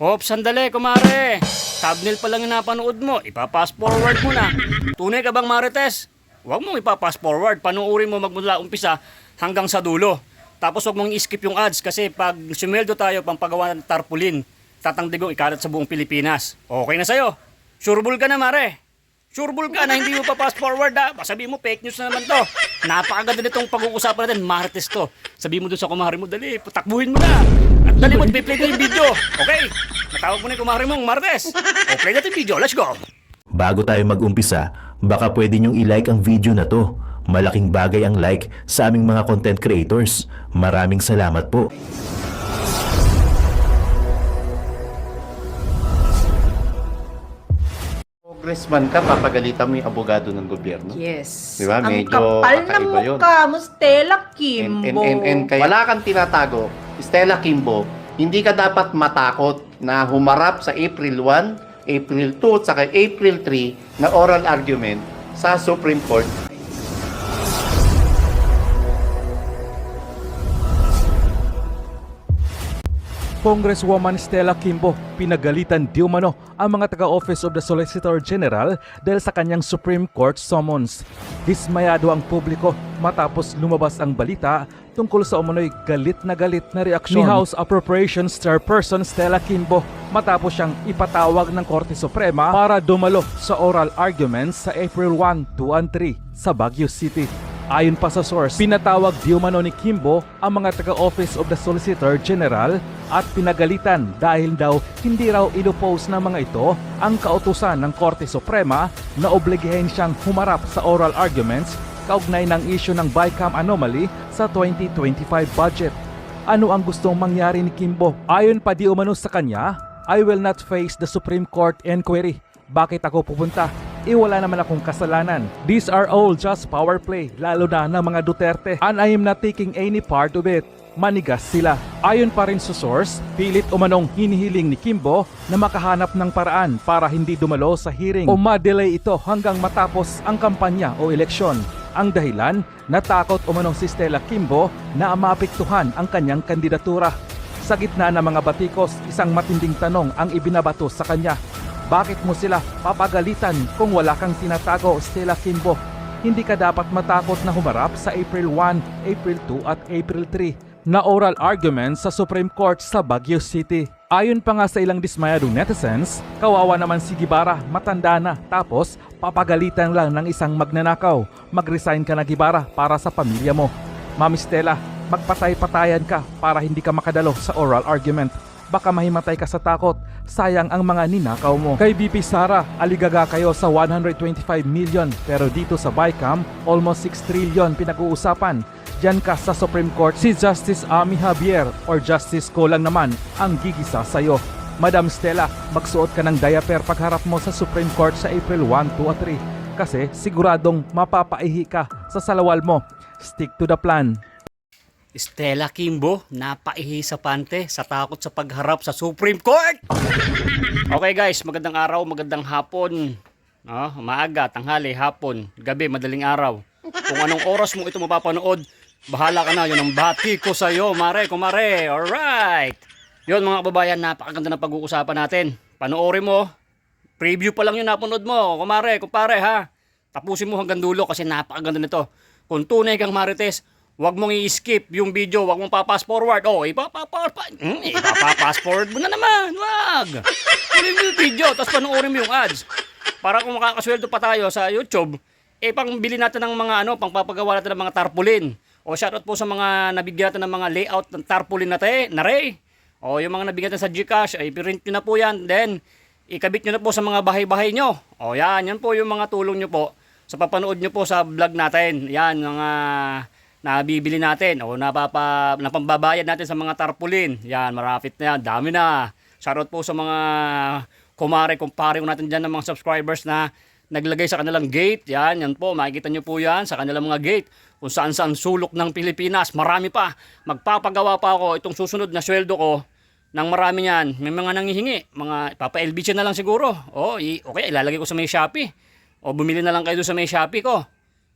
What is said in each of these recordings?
Hop, sandali, kumare. Thumbnail pa lang yung napanood mo. Ipa-fast forward mo na. Tunay ka bang Marites? Huwag mong ipa-fast forward. Panuorin mo magmula umpisa hanggang sa dulo. Tapos huwag mong i-skip yung ads kasi pag sumweldo tayo pang paggawa ng tarpaulin, tatangdigong ikalat sa buong Pilipinas. Okay na sa'yo. Sureball ka na, mare. Sureball ka na hindi mo pa fast forward ha. Sabihin mo fake news na naman to. Napakaganda nitong pag-uusapan natin, Marites to. Sabihin mo dun sa kumari mo, dali, patakbuhin mo na. At dali mo, play ko yung video. Okay? Natawag mo na yung kumari mong Marites. O, play natin video. Let's go. Bago tayo mag-umpisa, baka pwede nyong i-like ang video na to. Malaking bagay ang like sa aming mga content creators. Maraming salamat po. Congressman ka, papagalitan mo yung abogado ng gobyerno. Yes. Di ba? Ang Medyo kapal ng kakaiba yun. mukha mo, Stella Kimbo. And kaya wala kang tinatago, Stella Kimbo, hindi ka dapat matakot na humarap sa April 1, April 2, at saka April 3 na oral argument sa Supreme Court. Congresswoman Stella Kimbo, pinagalitan di umano ang mga taga-Office of the Solicitor General dahil sa kanyang Supreme Court summons. Dismayado ang publiko matapos lumabas ang balita tungkol sa umano'y galit na reaksyon ni House Appropriations Chairperson Stella Kimbo matapos siyang ipatawag ng Korte Suprema para dumalo sa oral arguments sa April 1, 2 and 3 sa Baguio City. Ayon pa sa source, pinatawag di umano ni Kimbo ang mga taga-Office of the Solicitor General at pinagalitan dahil daw hindi raw inopose ng mga ito ang kautusan ng Korte Suprema na obligahin siyang humarap sa oral arguments kaugnay ng issue ng BICAM anomaly sa 2025 budget. Ano ang gustong mangyari ni Kimbo? Ayon pa di umano sa kanya, I will not face the Supreme Court inquiry. Bakit ako pupunta? Wala naman akong kasalanan. These are all just power play, lalo na ng mga Duterte. And I am not taking any part of it. Manigas sila. Ayon pa rin sa source, pilit umanong hinihiling ni Kimbo na makahanap ng paraan para hindi dumalo sa hearing o ma-delay ito hanggang matapos ang kampanya o eleksyon. Ang dahilan, natakot umanong si Stella Kimbo na maapektuhan ang kanyang kandidatura. Sa gitna ng mga batikos, isang matinding tanong ang ibinabato sa kanya. Bakit mo sila papagalitan kung wala kang tinatago, Stella Kimbo? Hindi ka dapat matakot na humarap sa April 1, April 2 at April 3 na oral arguments sa Supreme Court sa Baguio City. Ayon pa nga sa ilang dismayadong netizens, kawawa naman si Guevara, matanda na, tapos papagalitan lang ng isang magnanakaw. Mag-resign ka na, Guevara, para sa pamilya mo. Mami Stella, magpatay-patayan ka para hindi ka makadalo sa oral argument. Baka mahimatay ka sa takot, sayang ang mga ninakaw mo. Kay BP Sara, aligaga kayo sa 125 million pero dito sa BICAM, almost 6 trillion pinag-uusapan. Diyan ka sa Supreme Court, si Justice Amy Javier or Justice ko lang naman ang gigisa sa'yo. Madam Stella, magsuot ka ng diaper pagharap mo sa Supreme Court sa April 1, 2 at 3 kasi siguradong mapapaihi ka sa salawal mo. Stick to the plan. Stella Kimbo, napaihi sa pante sa takot sa pagharap sa Supreme Court. Okay guys, magandang araw, magandang hapon. Maaga, tanghali, hapon, gabi, madaling araw. Kung anong oras mo ito mapapanood, bahala ka na. Yun ang bati ko sa'yo, mare, kumare. Alright. Yun mga kababayan, napakaganda ng pag-uusapan natin. Panoorin mo. Preview pa lang yung napanood mo, kumare, kumpare ha. Tapusin mo hanggang dulo kasi napakaganda nito. Kung tunay kang Marites, huwag mong i-skip yung video, huwag mong pa-fast forward. Ipapa-fast forward mo na naman. Huwag. Tuloy mo yung video, tapos panoorin mo yung ads. Para kung makakasweldo pa tayo sa YouTube, pangbili natin ng mga pangpapagawa natin ng mga tarpaulin. O shoutout po sa mga nabigyan natin ng mga layout ng tarpaulin na Ray. O yung mga nabigyan natin sa GCash, print nyo na po yan. Then, ikabit nyo na po sa mga bahay-bahay nyo. O yan po yung mga tulong nyo po sa papanood nyo po sa vlog natin. Yan, mga nabibili natin o napambabayad natin sa mga tarpaulin. Yan, marapit na yan. Dami na. Shoutout po sa mga kumpare ko natin dyan ng mga subscribers na naglagay sa kanilang gate. Yan po. Makikita nyo po yan sa kanilang mga gate. Kung saan-saan sulok ng Pilipinas. Marami pa. Magpapagawa pa ako itong susunod na sweldo ko ng marami yan. May mga nangihingi. Mga papa-LBC na lang siguro. Okay, ilalagay ko sa may Shopee. O bumili na lang kayo doon sa may Shopee ko.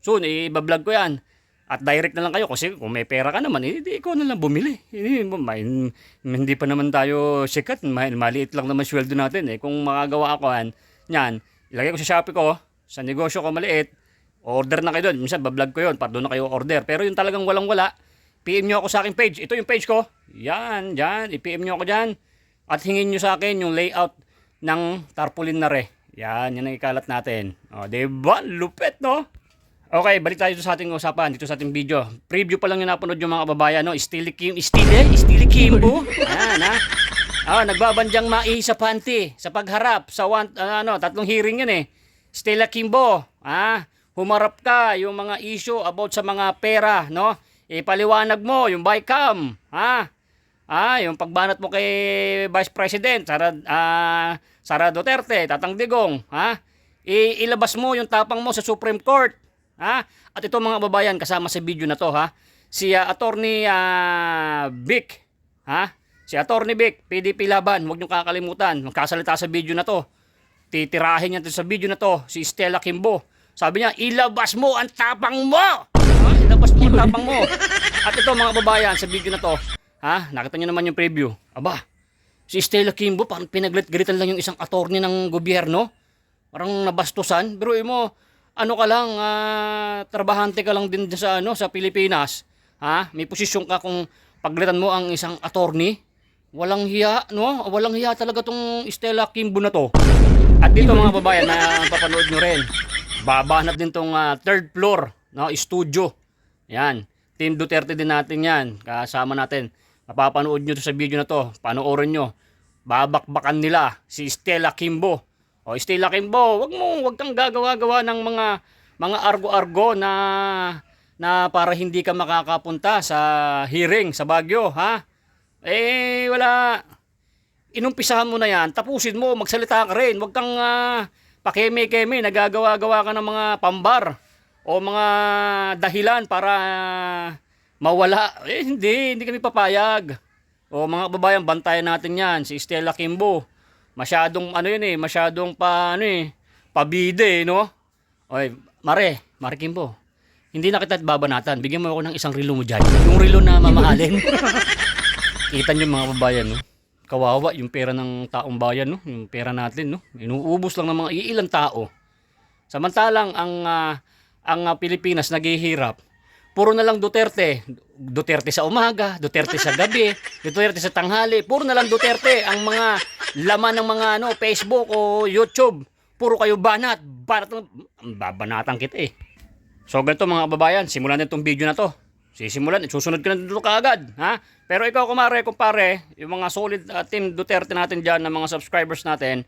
Soon, ibablog ko yan. At direct na lang kayo kasi kung may pera ka naman, hindi ikaw na lang bumili. Hindi pa naman tayo sikat, maliit lang naman sweldo natin eh. Kung makagawa ako yan, ilagay ko sa Shopee ko, sa negosyo ko maliit, order na kayo doon. Minsan bablog ko yun, para doon na kayo order. Pero yung talagang walang-wala, PM nyo ako sa aking page. Ito yung page ko. Yan, i-PM nyo ako dyan. At hingin nyo sa akin yung layout ng tarpaulin na re. Yan ang ikalat natin. O, diba? Lupet, no? Okay, balik tayo sa ating usapan, dito sa ating video. Preview pa lang yung napanood yung mga kababayan, no? Stili Kimbo. Yan, ha? Nagbabandyang mai sa panty, sa pagharap, sa tatlong hearing yan eh. Stella Kimbo, humarap ka yung mga issue about sa mga pera, no? Ipaliwanag mo yung bycam, yung pagbanat mo kay Vice President Sara Duterte, Tatang Digong, ilabas mo yung tapang mo sa Supreme Court. At ito mga babayan, kasama sa video na to, si Attorney Vic, si Attorney Vic, PDP Laban, huwag niyong kakalimutan, magkasalita sa video na to. Titirahin niya sa video na to, si Stella Kimbo. Sabi niya, ilabas mo ang tapang mo! Ilabas mo ang tapang mo. At ito mga babayan, sa video na to, nakita niyo naman yung preview. Aba, si Stella Kimbo, parang pinaglit-galitan lang yung isang attorney ng gobyerno. Parang nabastusan. Pero mo, ka lang, trabahante ka lang din sa sa Pilipinas. May posisyon ka kung paglitan mo ang isang attorney. Walang hiya, no? Walang hiya talaga tong Stella Kimbo na to. At dito mga babayan na papanood nyo rin, babanat din tong third floor, no? Studio. Yan. Team Duterte din natin yan. Kasama natin. Mapapanood nyo to sa video na to. Panoorin nyo. Babakbakan nila si Stella Kimbo. O Stella Kimbo, wag kang gagawa-gawa ng mga argo-argo na para hindi ka makakapunta sa hearing sa Baguio, wala. Inumpisahan mo na yan, tapusin mo, magsalita ka rin. Wag kang pakeme-keme, nagagawa-gawa ka ng mga pambar o mga dahilan para mawala. Hindi kami papayag. O mga babayan, bantayan natin yan, si Stella Kimbo. Masyadong masyadong pabide, no? Oy, Mare Kimbo. Hindi na kita babanatan. Bigyan mo ako ng isang relo mo diyan. Yung relo na mamahalin. Kita niyo mga babayan, no? Kawawa yung pera ng taong bayan, no? Yung pera natin, no? Inuubos lang ng mga iilang tao. Samantalang ang Pilipinas naghihirap. Puro na lang Duterte. Duterte sa umaga, Duterte sa gabi, Duterte sa tanghali. Puro na lang Duterte ang mga laman ng mga Facebook o YouTube. Puro kayo banat. Babanatan kita eh. So ganito mga babayan, simulan na itong video na to. Susunod ko na dito kaagad. Pero ikaw kumpare, yung mga solid team Duterte natin dyan, na mga subscribers natin,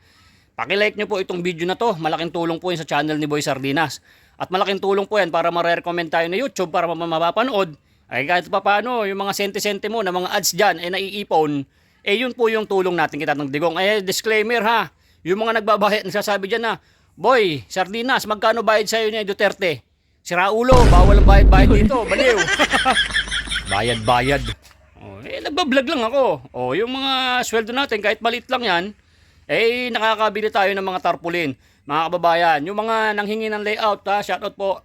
pakilike nyo po itong video na to. Malaking tulong po yun sa channel ni Boy Sardinas. At malaking tulong po yan para ma-recommend tayo na YouTube para mapapanood. Ay kahit pa paano, yung mga sente-sente mo na mga ads dyan ay naiipon, yun po yung tulong natin kita ng Digong. Disclaimer yung mga nagbabayad, nagsasabi dyan na, Boy Sardinas, magkano bayad sa'yo ni Duterte? Si Raulo, bawal ang bayad dito, baliw. Bayad. Nagbablog lang ako. Yung mga sweldo natin, kahit maliit lang yan, nakakabili tayo ng mga tarpaulin. Mga kababayan, yung mga nanghingi ng layout, shoutout po.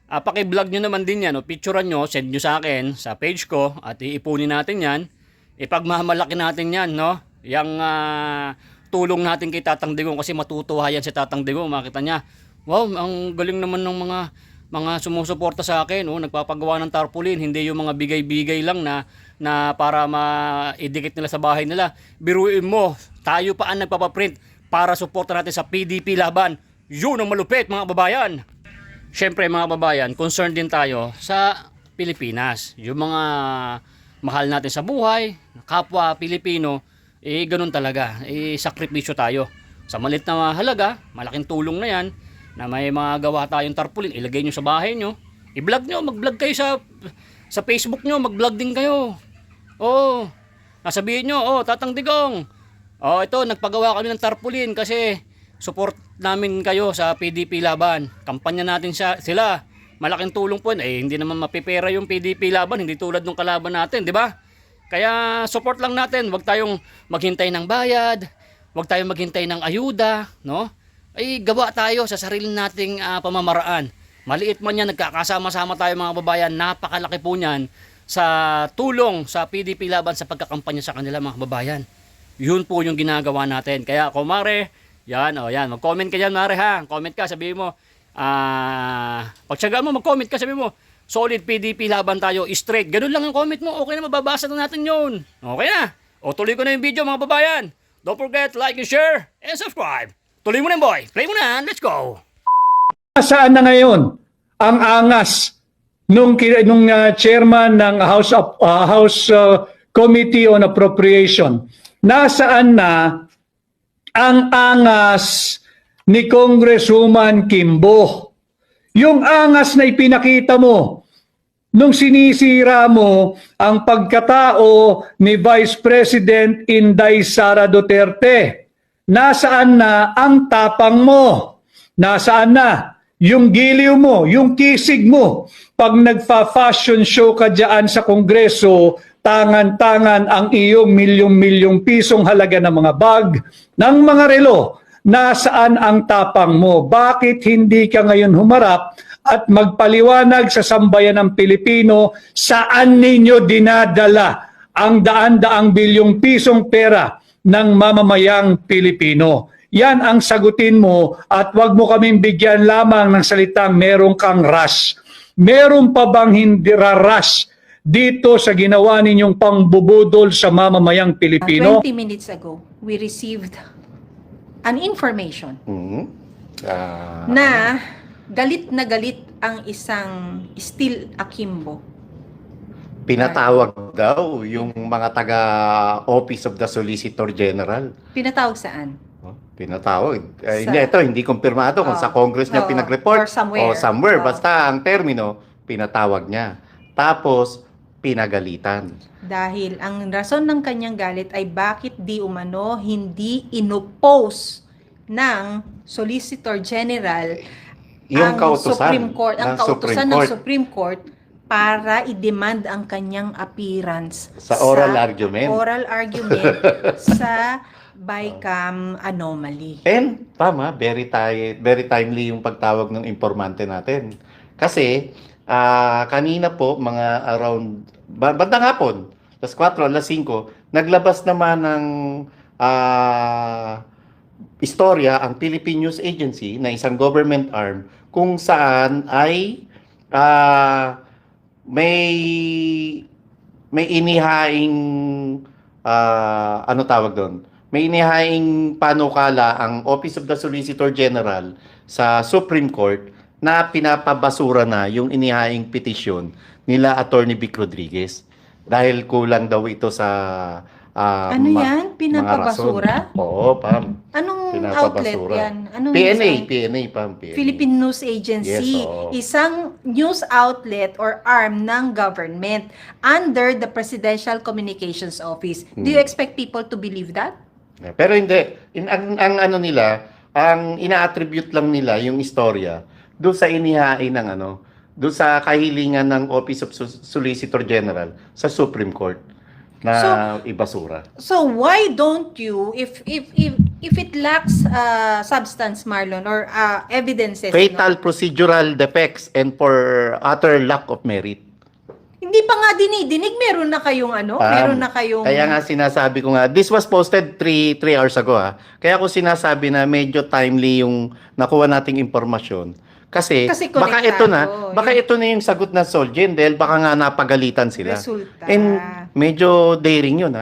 Paki-vlog nyo naman din yan, picturean nyo, send nyo sa akin, sa page ko, at iipunin natin yan. Ipagmamalaki natin yan, no? Yung tulong natin kay Tatang Digong, kasi matutuwa yan si Tatang Digong. Makita niya, wow, ang galing naman ng mga sumusuporta sa akin, nagpapagawa ng tarpaulin, hindi yung mga bigay-bigay lang na para maidikit nila sa bahay nila. Biruin mo, tayo pa ang nagpapaprint para suporta natin sa PDP Laban. Yun ang malupit mga babayan. Siyempre mga babayan, concerned din tayo sa Pilipinas. Yung mga mahal natin sa buhay, kapwa Pilipino, ganun talaga. Sakripisyo tayo. Sa maliit na halaga, malaking tulong na yan, na may mga gawa tayong tarpaulin, ilagay nyo sa bahay nyo. I-vlog nyo, mag-vlog kayo sa Facebook nyo, mag-vlog din kayo. Nasabihin nyo, Tatang Digong, ito, nagpagawa kami ng tarpaulin kasi support namin kayo sa PDP Laban. Kampanya natin sila. Malaking tulong po. Hindi naman mapipera yung PDP Laban. Hindi tulad ng kalaban natin, di ba? Kaya support lang natin. Huwag tayong maghintay ng bayad. Huwag tayong maghintay ng ayuda, no? Gawa tayo sa sarili nating pamamaraan. Maliit man yan, nagkakasama-sama tayo mga babayan, napakalaki po niyan sa tulong sa PDP laban sa pagkakampanya sa kanila mga babayan. Yun po yung ginagawa natin. Kaya kumare, yan, mag-comment ka dyan mare ha. Comment ka, sabihin mo, pagtsagaan mo, mag-comment ka, sabihin mo, solid PDP laban tayo, straight. Ganun lang ang comment mo, okay na, mababasa na natin yun. Okay na. O tuloy ko na yung video mga babayan. Don't forget, like and share, and subscribe. Tuloy mo na boy, play mo na, let's go. Saan na ngayon ang angas nung chairman ng House Committee on Appropriation? Nasaan na ang angas ni Congresswoman Kimbo? Yung angas na ipinakita mo nung sinisira mo ang pagkatao ni Vice President Inday Sara Duterte. Nasaan na ang tapang mo? Nasaan na yung giliw mo, yung kisig mo? Pag nagfa-fashion show ka dyan sa Kongreso, tangan-tangan ang iyong milyong-milyong pisong halaga ng mga bag, ng mga relo. Nasaan ang tapang mo? Bakit hindi ka ngayon humarap at magpaliwanag sa sambayan ng Pilipino saan ninyo dinadala ang daan-daang bilyong pisong pera ng mamamayang Pilipino? Yan ang sagutin mo at wag mo kaming bigyan lamang ng salitang meron kang rush. Meron pa bang hindi rush dito sa ginawa ninyong pangbubudol sa mamamayang Pilipino? 20 minutes ago, we received an information na galit ang isang Steel Akimbo. Pinatawag daw yung mga taga-Office of the Solicitor General. Pinatawag saan? Pinatawag. Hindi kumpirmado kung sa Congress niya pinag-report or somewhere. Basta ang termino, pinatawag niya. Tapos, pinagalitan. Dahil ang rason ng kanyang galit ay bakit di umano hindi inopose ng Solicitor General Yung ang kautusan Supreme Court, ang ng kautusan Supreme ng Court. Supreme Court para i-demand ang kanyang appearance Sa oral argument. Oral argument sa BICAM anomaly. And tama, very timely yung pagtawag ng informante natin. Kasi kanina po mga around bandang hapon, alas 4, alas 5, naglabas naman ng istorya ang Philippine News Agency na isang government arm kung saan ay may inihaing ano tawag doon? May inihaing panukala ang Office of the Solicitor General sa Supreme Court na pinapabasura na yung inihaing petisyon nila Attorney Vic Rodriguez dahil kulang daw ito sa Ano yan? Pinapabasura? mga rason. Oo, Pam. Anong Pinapabasura. outlet yan? Anong PNA, Pam. PNA. Philippine News Agency, Yes, oo. isang news outlet or arm ng government under the Presidential Communications Office. Do you expect people to believe that? Pero hindi. Ang ano nila, ang ina-attribute lang nila yung istorya doon sa inihain ng doon sa kahilingan ng Office of Solicitor General sa Supreme Court na ibasura. So why don't you, if it lacks substance, Marlon, or evidences, Fatal procedural defects and for utter lack of merit. hindi pa nga dinidinig, meron na kayong meron na kayong... Kaya nga sinasabi ko nga, this was posted 3 hours ago Kaya ko sinasabi na medyo timely yung nakuha nating impormasyon. Kasi baka ito na yung sagot ng Solgen dahil baka nga napagalitan sila. Resulta. And medyo daring yun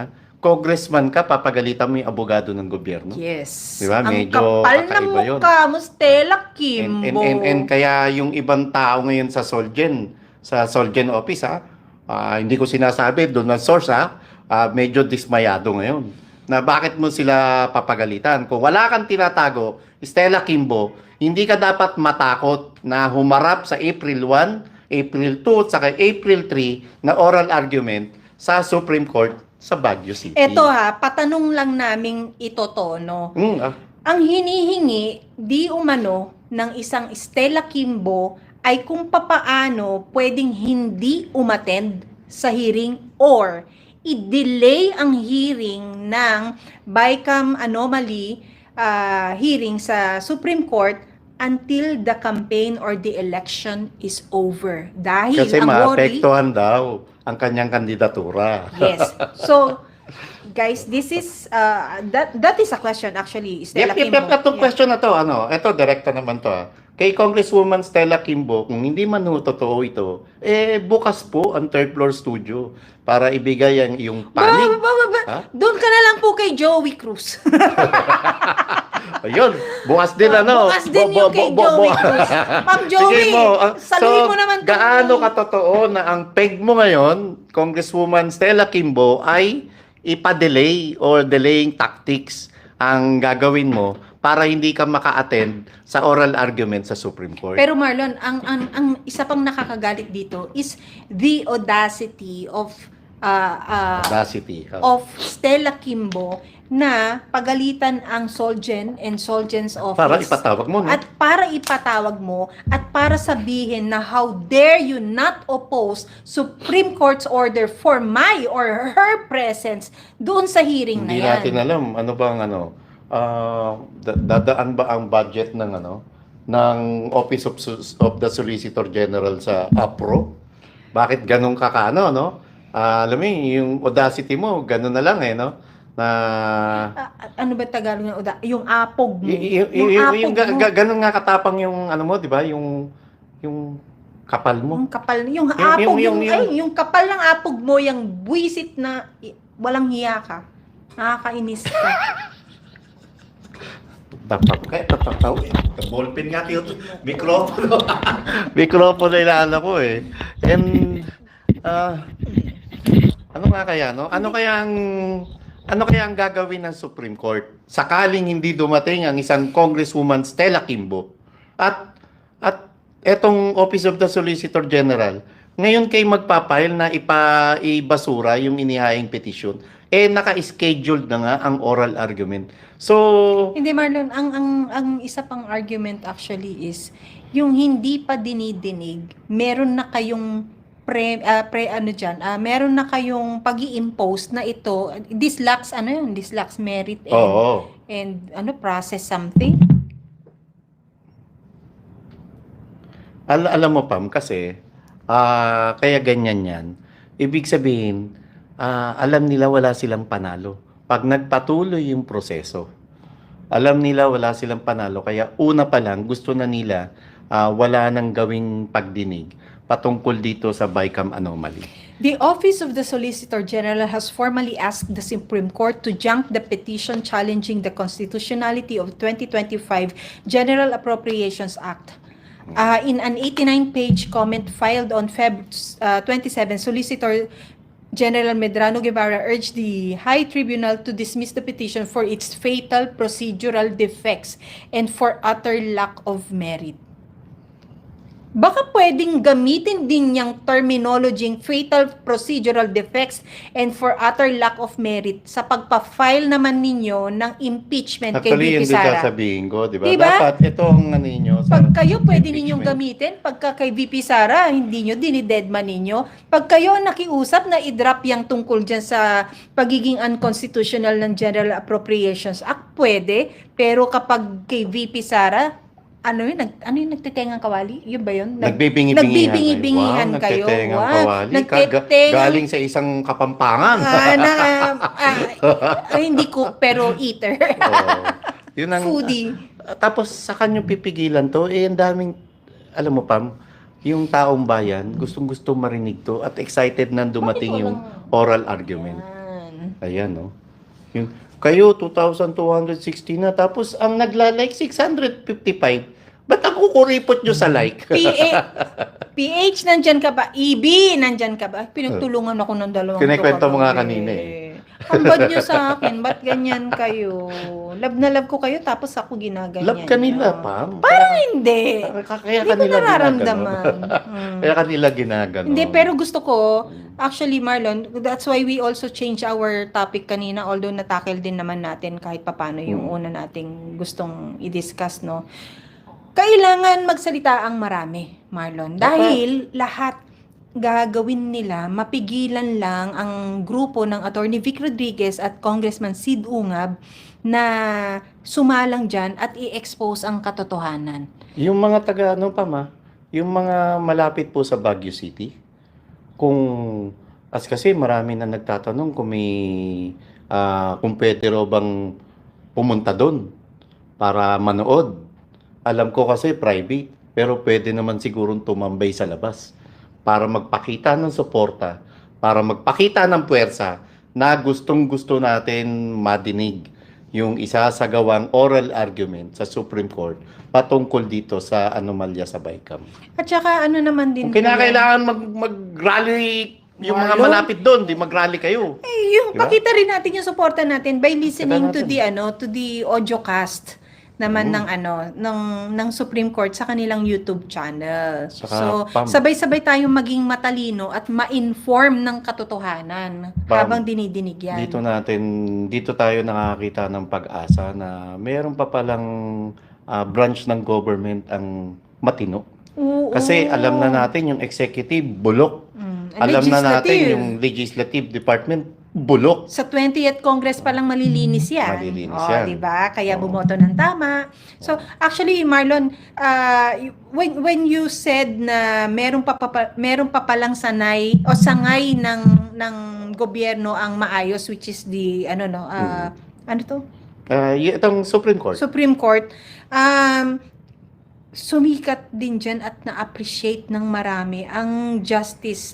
Congressman ka, papagalitan mo yung abogado ng gobyerno. Yes. Diba? Ang Medyo kapal na kakaiba yun. mukha mo, Stella Kimbo. And kaya yung ibang tao ngayon sa Solgen office hindi ko sinasabi doon ng source medyo dismayado ngayon na bakit mo sila papagalitan. Kung wala kang tinatago, Stella Kimbo, hindi ka dapat matakot na humarap sa April 1, April 2, at saka April 3 na oral argument sa Supreme Court sa Baguio City. Eto patanong lang naming itotono. Ang hinihingi di umano ng isang Stella Kimbo ay kung papaano pwedeng hindi umattend sa hearing or i-delay ang hearing ng BICAM anomaly hearing sa Supreme Court until the campaign or the election is over. Dahil Kasi ang worry... maapektuhan daw ang kanyang kandidatura. Yes. So, guys, this is, that is a question actually, Stella Kimbo. Itong question na to, ito, direkta naman to. Kay Congresswoman Stella Kimbo, kung hindi man totoo ito, bukas po ang third floor studio para ibigay ang iyong panig. Ha? Doon ka na lang po kay Joey Cruz. Ayun, bukas din Bukas din yung kay Joey Cruz. Ma'am Joey, saluhin mo naman. Gaano katotoo na ang peg mo ngayon, Congresswoman Stella Kimbo, ay ipa-delay or delaying tactics ang gagawin mo para hindi ka maka-attend sa oral argument sa Supreme Court. Pero Marlon, ang isa pang nakakagalit dito is the audacity of Audacity. of Stella Kimbo na pagalitan ang Solgen and Solgen's office. Para ipatawag mo, no? At para ipatawag mo at para sabihin na how dare you not oppose Supreme Court's order for my or her presence doon sa hearing Hindi na yan. natin alam ano bang dadaan ba ang budget ng ng Office of the Solicitor General sa APRO? Bakit ganun kakaano, no? Alam mo yung audacity mo, ganun na lang no? Na Ano ba Tagalog ng uda? Yung apog mo. yung apog mo. ganun nga katapang yung mo, 'di ba? Yung kapal mo. Yung kapal, yung apog, yung- yung kapal ng apog mo, yung buwisit na walang hiya ka. Nakakainis ka. Ballpen nga kayo. Mikropono. Mikropono ilaala ko And ano nga kaya, no? Ano kaya ang gagawin ng Supreme Court sakaling hindi dumating ang isang Congresswoman Stella Kimbo at etong Office of the Solicitor General ngayon kay magpapile na ibasura yung inihaing petition, naka-scheduled na nga ang oral argument. So, Hindi Marlon, ang isa pang argument actually is yung hindi pa dinidinig, meron na kayong meron na kayong pag-i-impose na ito, this lacks merit and process something. alam mo Pam, kasi kaya ganyan yan. Ibig sabihin, alam nila wala silang panalo. Pag nagpatuloy yung proseso, alam nila wala silang panalo. Kaya una pa lang, gusto na nila wala nang gawing pagdinig patungkol dito sa BICAM anomaly. The Office of the Solicitor General has formally asked the Supreme Court to junk the petition challenging the constitutionality of 2025 General Appropriations Act. In an 89-page comment filed on Feb 27, Solicitor General Medrano Guevara urged the High Tribunal to dismiss the petition for its fatal procedural defects and for utter lack of merit. Baka pwedeng gamitin din yung terminology fatal procedural defects and for utter lack of merit sa pagpa-file naman ninyo ng impeachment kay Actually, VP yun din Sara. sasabihin ko, di ba? Diba? Dapat ito ang ninyo. sa Pag kayo pwede ninyong impeachment. gamitin, pagka kay VP Sara, hindi nyo, dinidedman ninyo. Pag kayo nakiusap na i-drop yung tungkol dyan sa pagiging unconstitutional ng General Appropriations Act, pwede. Pero kapag kay VP Sara, ano yun nagtitengang kawali? Yun ba yun? Nagbibingi-bingihan kayo. Nagtitengang Wow. kawali. Galing sa isang kapampangan. Hindi ko, pero eater. Yun ang, Foodie. Tapos sa kanyang pipigilan to, ang daming, alam mo Pam, yung taong bayan, gustong-gusto marinig to at excited na dumating yung oral argument. Ayan, no? Yung, kayo, 2,260 na, tapos ang nagla-like, 655. Ba't ako kuripot nyo sa like? PH, nandyan ka ba? EB, nandyan ka ba? Pinagtulungan ako ng dalawang Kinikwento mo nga kagabi. kanina Ang bad nyo sa akin, ba't ganyan kayo? Love na love ko kayo, tapos ako ginaganyan. Love kanila, nyo. Pam. Parang hindi. Kaya Hindi ko kanila nararamdaman. Kaya kanila ginagano. Hindi, pero gusto ko, actually Marlon, that's why we also change our topic kanina, although natakil din naman natin kahit papano yung una nating gustong i-discuss, no? Kailangan magsalita ang marami, Marlon. Dahil lahat, gagawin nila, mapigilan lang ang grupo ng Attorney Vic Rodriguez at Congressman Sid Ungab na sumalang dyan at i-expose ang katotohanan. Yung mga taga, ano pa ma, yung mga malapit po sa Baguio City, kasi marami na nagtatanong kung pwede raw bang pumunta doon para manood. Alam ko kasi private, pero pwede naman sigurong tumambay sa labas para magpakita ng suporta, para magpakita ng puwersa na gustong-gusto natin madinig yung isasagawang oral argument sa Supreme Court patungkol dito sa anomalya sa BICAM. At saka ano naman din Kung kinakailangan mag-rally yung mga Marlon? malapit doon, di mag-rally kayo. yung Diba? pakita rin natin yung suporta natin by listening to natin. the audio cast naman ng Supreme Court sa kanilang YouTube channel. Saka, So, Pam. sabay-sabay tayong maging matalino at ma-inform ng katotohanan Pam, habang dinidinig yan. Dito tayo nakakita ng pag-asa na meron pa palang branch ng government ang matino. Oo. Kasi alam na natin yung executive bulok. Alam na natin yung legislative department bulok. Sa 20th Congress pa lang malilinis yan. Malilinis Oh, yan. di ba? Kaya Oo. bumoto ng tama. So, actually, Marlon, when you said na meron pa palang sangay ng gobyerno ang maayos, which is the ano to? Itong Supreme Court. Supreme Court, sumikat din dyan at na-appreciate ng marami ang Justice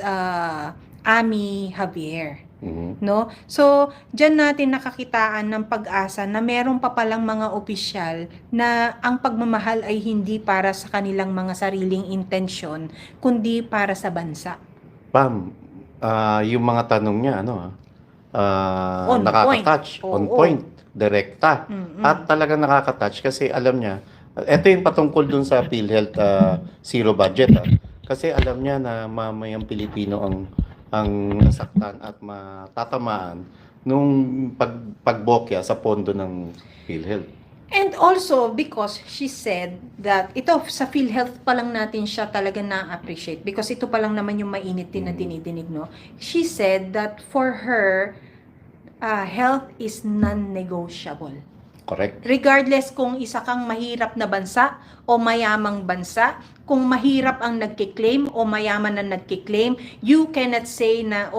Amy Javier. Mhm. No? So, diyan natin nakakitaan ng pag-asa na meron pa palang mga opisyal na ang pagmamahal ay hindi para sa kanilang mga sariling intensyon, kundi para sa bansa. Pam, yung mga tanong niya, On nakaka-touch, point. on Oo. point, direkta. Mm-mm. At talaga nakaka-touch kasi alam niya, ito yung patungkol dun sa PhilHealth zero budget. Kasi alam niya na mamayang Pilipino ang nasaktan at matatamaan nung pagbokya sa pondo ng PhilHealth. And also, because she said that, ito, sa PhilHealth pa lang natin siya talaga na-appreciate because ito pa lang naman yung mainit din na dinidinig, no? She said that for her, health is non-negotiable. Correct? Regardless kung isa kang mahirap na bansa o mayamang bansa, kung mahirap ang nagkiklaim o mayaman na nagkiklaim, you cannot say na,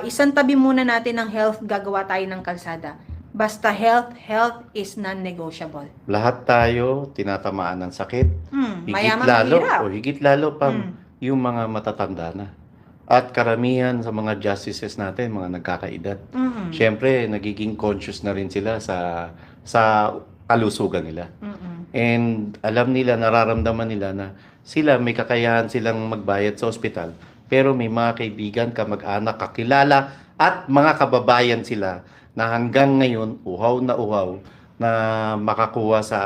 isang tabi muna natin ng health, gagawa tayo ng kalsada. Basta health is non-negotiable. Lahat tayo tinatamaan ng sakit. Mayaman Higit lalo pa Mm. yung mga matatanda na. At karamihan sa mga justices natin, mga nagkakaedad. Mm-mm. Siyempre, nagiging conscious na rin sila sa kalusugan nila. Mm-mm. And alam nila, nararamdaman nila na sila may kakayahan silang magbayad sa ospital. Pero may mga kaibigan, kamag-anak, kakilala at mga kababayan sila na hanggang ngayon uhaw na makakuha sa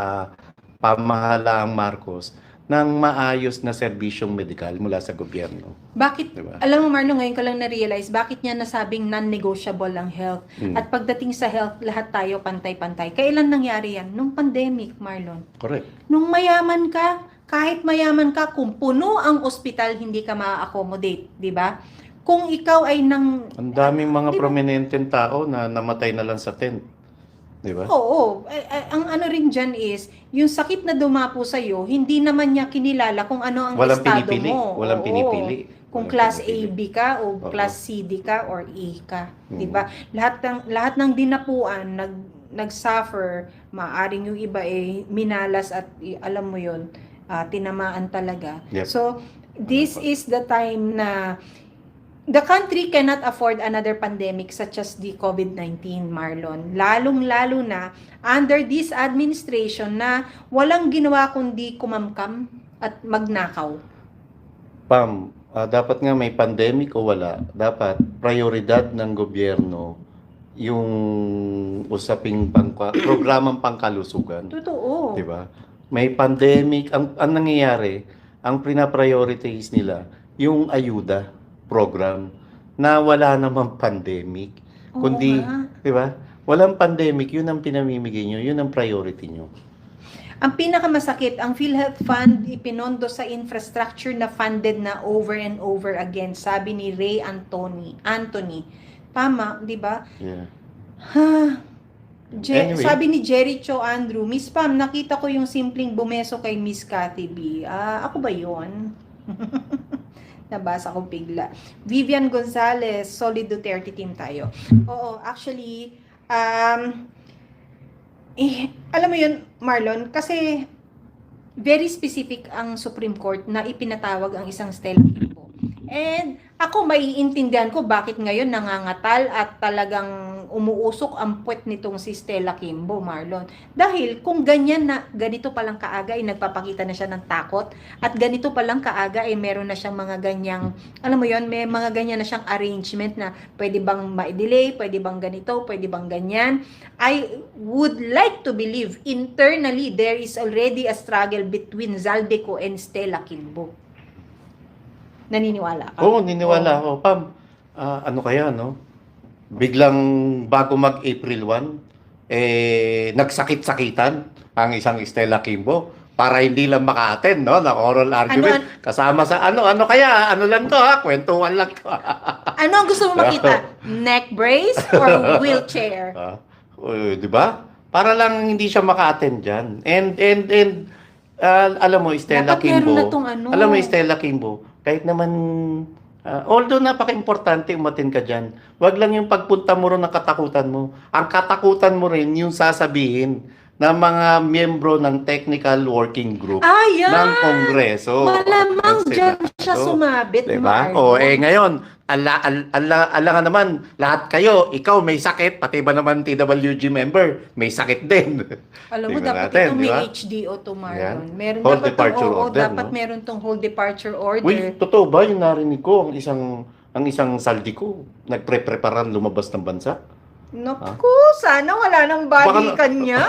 pamahalaang Marcos ng maayos na serbisyong medikal mula sa gobyerno. Bakit, Diba? alam mo Marlon, ngayon ko lang na-realize, bakit niya nasabing non-negotiable ang health? At pagdating sa health, lahat tayo pantay-pantay. Kailan nangyari yan? Nung pandemic, Marlon. Correct. Nung mayaman ka, kahit mayaman ka, kung puno ang ospital, hindi ka ma-accommodate, di ba? Kung ikaw ay Ang daming mga Diba? prominenteng tao na namatay na lang sa tent. Di ba? Oo. Ang ano rin dyan is, yung sakit na dumapo sa'yo, hindi naman niya kinilala kung ano ang Walang estado pinipili. mo. Walang Oo. pinipili. Kung Walang class pinipili. AB ka o Oo. class CD ka or E ka, 'di ba? Lahat ng dinapuan nag-suffer, maaring yung iba minalas at alam mo 'yon, tinamaan talaga. Yep. So, this is the time na the country cannot afford another pandemic such as the COVID-19, Marlon. Lalong-lalo na under this administration na walang ginawa kundi kumamkam at magnakaw. Pam, dapat nga may pandemic o wala, dapat prioridad ng gobyerno yung usaping programang pangkalusugan. Totoo. Di ba? May pandemic, ang nangyayari, ang pina-prioritize nila, yung ayuda program na wala namang pandemic. Oo Kundi, nga. di ba? Walang pandemic, yun ang pinamimigay nyo, yun ang priority nyo. Ang pinakamasakit, ang PhilHealth Fund ipinondo sa infrastructure na funded na over and over again, sabi ni Ray Anthony. Tama, di ba? Yeah. Anyway. Sabi ni Jerry Cho Andrew, Miss Pam, nakita ko yung simpleng bumeso kay Miss Cathy B. Ako ba yon? Nabasa ko bigla. Vivian Gonzalez, Solid Duterte team tayo. Oo, actually, alam mo yun, Marlon, kasi very specific ang Supreme Court na ipinatawag ang isang Stella Kimbo. And ako maiintindihan ko bakit ngayon nangangatal at talagang umuusok ang puwet nitong si Stella Kimbo, Marlon. Dahil kung ganito palang kaaga ay nagpapakita na siya ng takot at ganito palang kaaga ay meron na siyang mga ganyang, alam mo yon, may mga ganyan na siyang arrangement na pwede bang ma-delay, pwede bang ganito, pwede bang ganyan. I would like to believe internally there is already a struggle between Zaldico and Stella Kimbo. Naniniwala ka? Oo, niniwala ako. Pam, ano kaya, no? Biglang bago mag-April 1, nagsakit-sakitan ang isang Stella Kimbo para hindi lang maka-attend, no? Na oral argument. Kasama sa ano kaya? Ano lang to, ha? Kwentuhan lang to. Ano ang gusto mo makita? Neck brace or wheelchair? Di ba? Para lang hindi siya maka-attend dyan. And alam mo, Stella Dapat meron Kimbo, na tong ano. alam mo, Stella Kimbo, kahit naman, although napaka-importante umatin ka dyan, wag lang yung pagpunta mo rin ng katakutan mo. Ang katakutan mo rin yung sasabihin ng mga miyembro ng technical working group Yan! ng Kongreso. Malamang ng dyan Senado. siya sumabit, Diba? Marlon. Ngayon, alangan naman, lahat kayo, ikaw may sakit, pati ba naman TWG member, may sakit din. Alam mo, Tingnan dapat natin, itong may di ba? HDO to, Marlon. Yan. Meron Hold dapat departure order, dapat no? meron tong hold departure order. Uy, totoo ba yung narinig ko, ang isang saldi ko, nagpre-preparan lumabas ng bansa? Naku, sana wala nang balikan yan.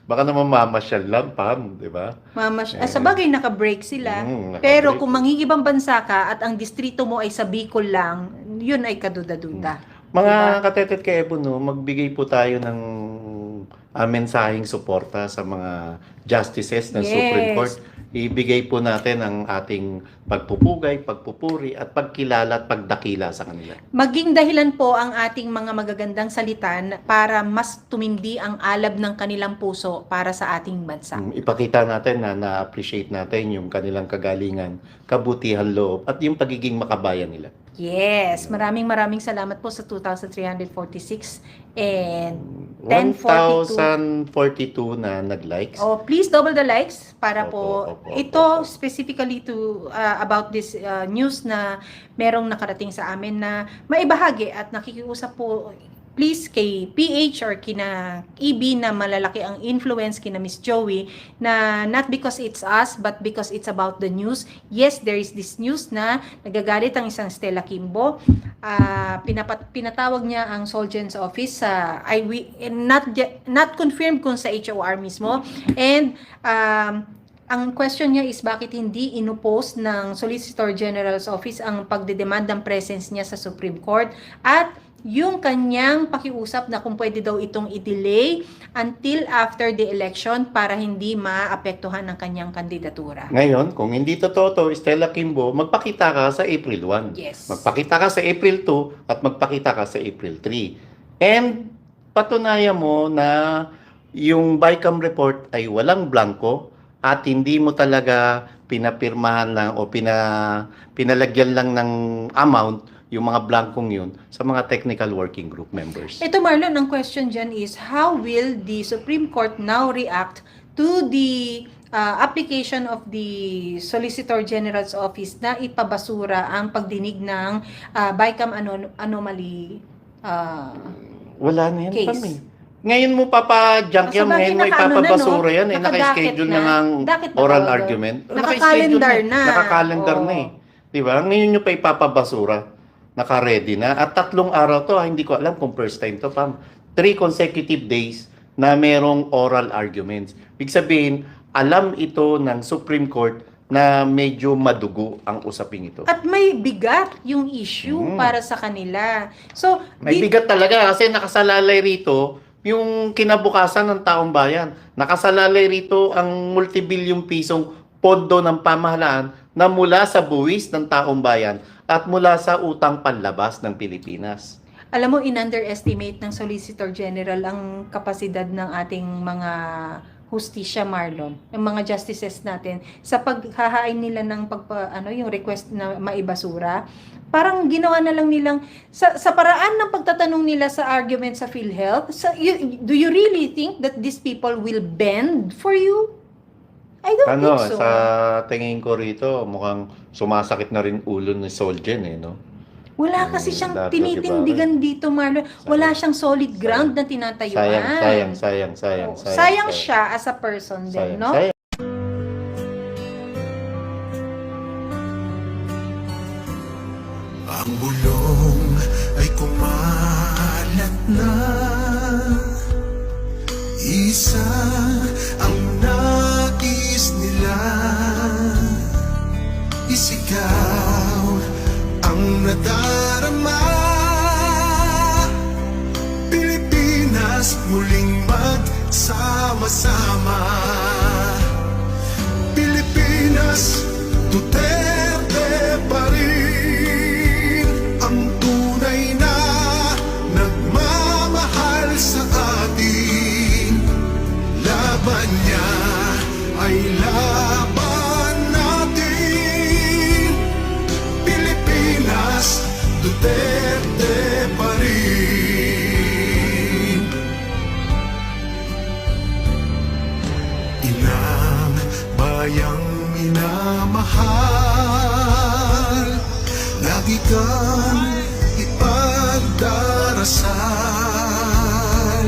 Baka naman mamasyal lang, Pam, di ba? Sa bagay, naka-break sila. Naka-break. Pero kung mangingibang bansa ka at ang distrito mo ay sa Bicol lang, yun ay kaduda-duda. Mga Diba? katetet kay Ebo, no, magbigay po tayo ng mensaheng suporta sa mga justices ng Yes. Supreme Court. Ibigay po natin ang ating pagpupugay, pagpupuri at pagkilala at pagdakila sa kanila. Maging dahilan po ang ating mga magagandang salitan para mas tumindi ang alab ng kanilang puso para sa ating bansa. Ipakita natin na na-appreciate natin yung kanilang kagalingan, kabutihan loob at yung pagiging makabayan nila. Yes, maraming salamat po sa 2,346 and 1042. 1,042 na nag-likes. Oh, please double the likes para po Opo, ito specifically to about this news na merong nakarating sa amin na maibahagi at nakikiusap po please kay PH or kina EB na malalaki ang influence kina Miss Joey na not because it's us but because it's about the news. Yes, there is this news na nagagalit ang isang Stella Kimbo. Pinatawag niya ang Solgen's office sa not confirmed kung sa HOR mismo. And ang question niya is bakit hindi inupost ng Solicitor General's Office ang pagdedemand ng presence niya sa Supreme Court at yung kanyang pakiusap na kung pwede daw itong i-delay until after the election para hindi maapektuhan ng kanyang kandidatura. Ngayon, kung hindi totoo to, Stella Kimbo, magpakita ka sa April 1. Yes. Magpakita ka sa April 2 at magpakita ka sa April 3. And patunayan mo na yung BICAM report ay walang blanco at hindi mo talaga pinapirmahan lang o pinalagyan lang ng amount yung mga blankong yun sa mga technical working group members. Ito Marlon, ang question dyan is how will the Supreme Court now react to the application of the Solicitor General's Office na ipabasura ang pagdinig ng BICAM anomaly Wala na yan, case. Pam, Ngayon mo papa-junk yan, ngayon mo ipapabasura yan. Naka-schedule na ang oral argument. Naka-calendar na. Naka-calendar na eh. Diba? Ngayon nyo pa ipapabasura. Naka-ready na. At 3 araw to, hindi ko alam kung first time to, Pam. 3 consecutive days na merong oral arguments. Ibig sabihin, alam ito ng Supreme Court na medyo madugo ang usaping ito. At may bigat yung issue para sa kanila. So, May bigat talaga kasi nakasalalay rito yung kinabukasan ng taong bayan. Nakasalalay rito ang multibilyong pisong pondo ng pamahalaan na mula sa buwis ng taong bayan at mula sa utang panlabas ng Pilipinas. Alam mo, in-underestimate ng Solicitor General ang kapasidad ng ating mga hustisya, Marlon, ng mga justices natin sa paghahain nila ng yung request na maibasura. Parang ginawa na lang nilang sa paraan ng pagtatanong nila sa argument sa PhilHealth. Do you really think that these people will bend for you? I don't think so. Sa tingin ko rito, mukhang sumasakit na rin ulo ni Solgen no? Wala kasi siyang Dato, tinitindigan dito, Marlon. Wala siyang solid ground na tinatayuan. Sayang. Sayang siya as a person din, no? Sayang. Ang bulong ay kumalat na. Isa ang nais nila. Isigaw ang nadarama. Pilipinas muling magsama-sama. Pilipinas, Duterte pa rin ang tunay na nagmamahal sa atin. Laban niya ay laban natin. Pilipinas, Duterte pa rin. Inang bayang minamahal, lagi kang ipagdarasal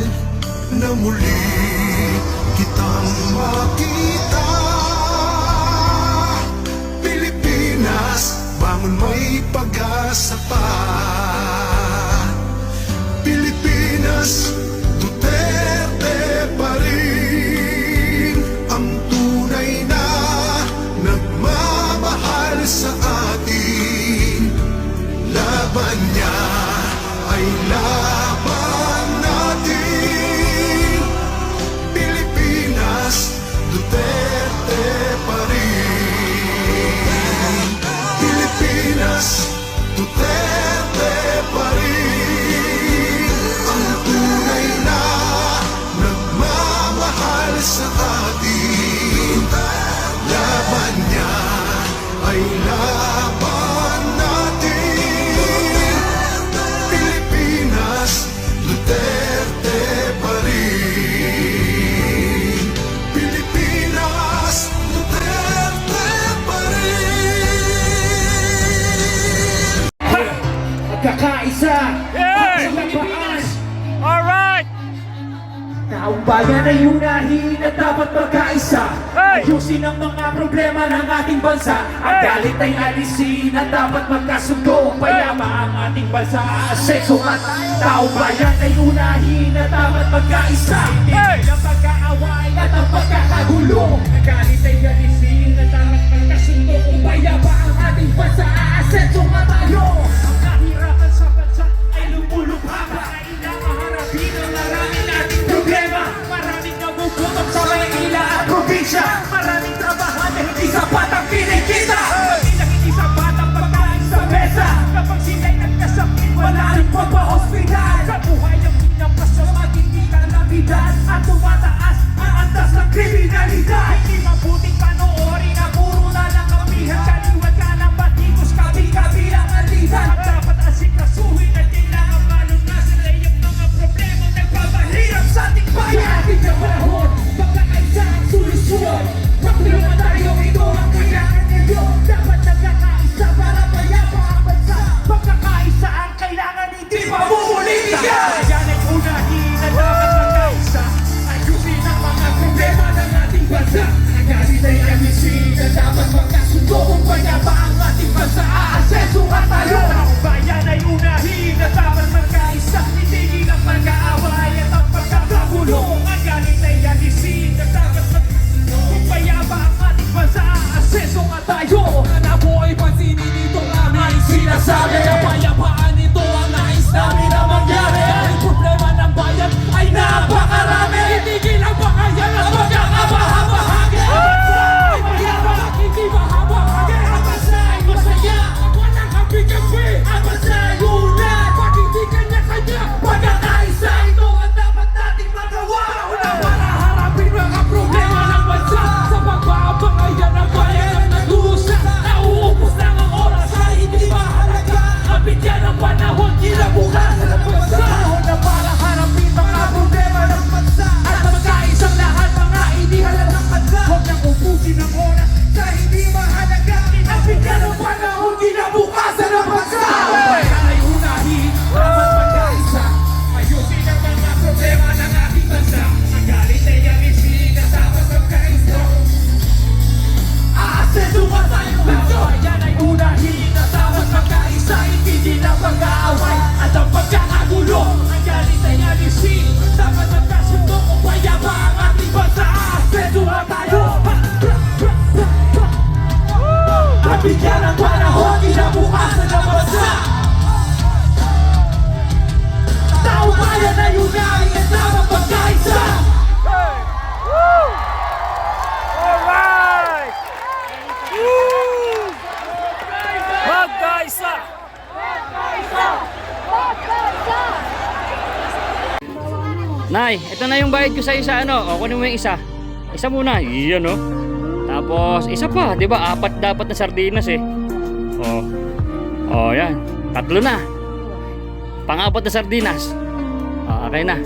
na muli kitang makita. Pilipinas, bangon may pag-asa pa. Pilipinas, Duterte pa rin ang tunay na nagmamahal sa atin. Laban niya ay laban natin. Pilipinas, Duterte pa rin. Pilipinas, Duterte pa rin ang tunay na nagmamahal sa atin. Laban niya ay laban natin. Pilipinas, Duterte pa rin. Pilipinas, Duterte pa rin. Magkakaisa Yay! sa Pilipinas. Alright! Taong bayan ay unahin at dapat magkaisa. Hey! Ayusin ang mga problema ng ating bansa. Ang galit ay alisin at dapat magkasundo. Payapa ang ating bansa. Asenso at taong bayan ay unahin at dapat magkaisa. Hey! Hindi ang pagkaaway at ang pagkakagulo. Ang galit ay alisin at dapat magkasundo. Payapa ang ating bansa. Asenso at tayo. Ang kahirapan sa bansa ay lumulubha. Kailangan harapin ang maraming nating problema. Maraming nagugutom sa Maynila at probinsya. Maraming trabahan na hindi sapat ang kinikita. Pati lang hindi sapat ang pagkain sa mesa. Kapag sila'y nagkasakit, wala rin pagpa-hospital. Sa buhay ang pinapas sa matindi kalamidad. At tumataas ang antas ng kriminalidad. Hindi mabuting panoorin na puro na lang kapihan. Kaliwat ka ng batikos, kabi-kabilang alitan. At dapat asikasuhin at kailangan malunasan na yung mga problema nagpapahirap sa ating bayan. Ating na panahon, pagkakaisa ang solusyon. Magtulungan tayo, ito ang kailangan ninyo. Dapat nagkakaisa para mayapa ang bansa. Pagkakaisa ang kailangan, hindi mamumulitika. Bayan ay unahin na dapat magkaisa. Ayusin ang mga problema ng ating bansa. Ang galit ay alisin na dapat magkasundo. Kung mayapa ang ating bansa, aasenso at tayo. Ang bayan ay unahin na dapat magkaisa. Itigil ang pag-aaway at ang pagkakagulo. Ang galit ay alisin na dapat magkasundo. Kung mayapa ang ating bansa, aasenso at tayo. Sana po ay pansinin ito aming sinasabi. Kapayapaan ito ang nais namin na mangyari. Ang problema ng bayan ay napa Nay, ito na yung bayad ko sa isa, ano? O, kunin mo yung isa. Isa muna. Iyan, no? Tapos, isa pa. Di ba? 4 dapat na sardinas, eh. Yan. 3 na. Pang-4 na sardinas. Okay na.